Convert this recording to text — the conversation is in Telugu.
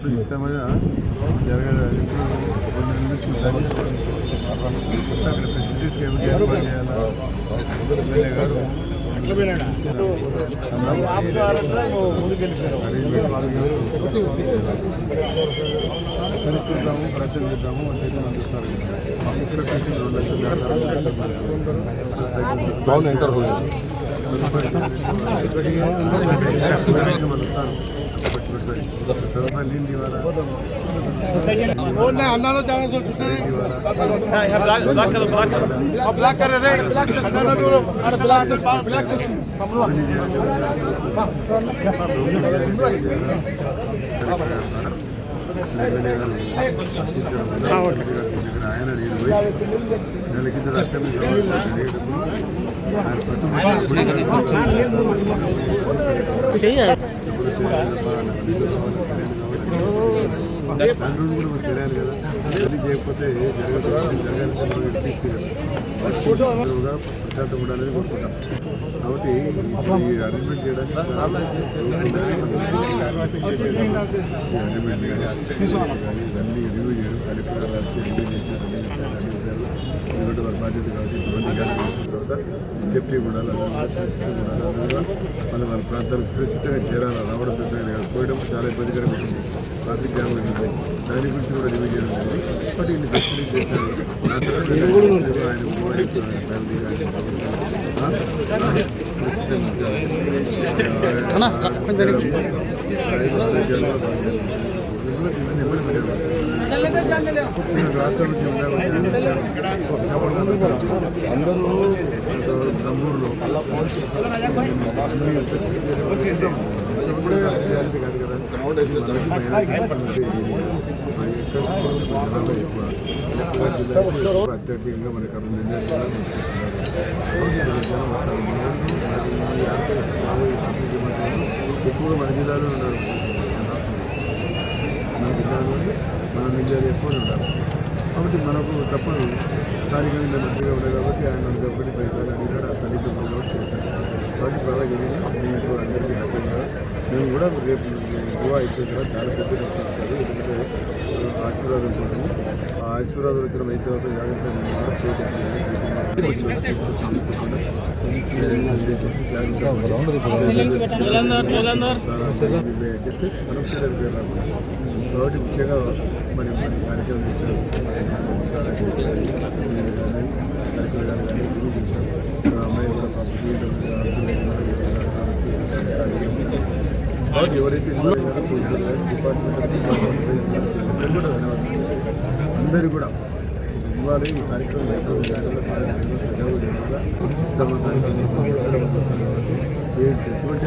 ఇప్పుడు ఇస్తామని జరగదు. ఇప్పుడు 2 నెలల నుంచి అక్కడ ఫెసిలిటీస్ ఏర్పాటు చేయాలా ఎమ్మెల్యే గారు చూద్దాము, ప్రయత్నం చేద్దాము అంటే అందిస్తారు. ఇక్కడ నుంచి 2 లక్షలు अन्ना जाना सो दूसरे ఆయన నెలకిద్దరు అసెంబ్లీ దాని కూడా మనకు తెలియాలి కదా. అది చేయకపోతే జరగాల్సిందిగా ప్రశాంతం ఉండాలని కోరుకుంటాం. కాబట్టి ఈ అరేంజ్మెంట్ చేయడానికి అరేంజ్మెంట్ కానీ ఇవన్నీ రివ్యూ చేయడం కలెక్టర్ గారు రివ్యూ చేశారు. వారి బాధ్యత కాబట్టి ఇవన్నీ తర్వాత సేఫ్టీ ఉండాలి, మళ్ళీ వాళ్ళ ప్రాంతాలకు సురక్షితంగా చేరాలి. రావడం ప్రశ్న కాదు, పోయడం చాలా ఇబ్బందికరంగా ఉంటుంది. ట్రాఫిక్ జామ్ ఉంటుంది. దాని గురించి కూడా రివ్యూ చేయడం జరిగింది. బట్ ఇన్ని ఫెసిలిటీ చేశారు. రాష్ట్రం నుంచి అందరూ బ్రహ్మూరులో ఇప్పుడే రియాలిటీ కాదు కదా. అత్యధికంగా మన కర్నూలు నిర్ణయం ఎక్కువగా మన జిల్లాలో ఉన్నారు. మన జిల్లాలోనే మన నిజాలు ఎక్కువ ఉండాలి. కాబట్టి మనకు తప్పదు. స్థానికంగా మంత్రిగా ఉన్నాయి కాబట్టి ఆయన మనకు ఒకటి పైసలు అడిగాడు. ఆ సన్నిహితంలో చేశారు. కాబట్టి పర్వాలేదు. మీకు అందరికీ హ్యాపీగా మేము కూడా రేపు గోవా అయిపోయిన తర్వాత చాలా పెద్ద చేస్తారు. ఎందుకంటే ఆశీర్వాదం కోసము ఆ ఆశీర్వాదం వచ్చిన అయిన తర్వాత జాగ్రత్తగా చేస్తే మనం కాబట్టి ముఖ్యంగా మరి కార్యక్రమం చేశారు. కలెక్టర్ గారు కానీ రివ్యూ చేశారు. అమ్మాయి కూడా కాబట్టి ఎవరైతే డిపార్ట్మెంట్ అందరూ కూడా ఇవ్వాలి. ఈ కార్యక్రమం ఇస్తామని ఎటువంటి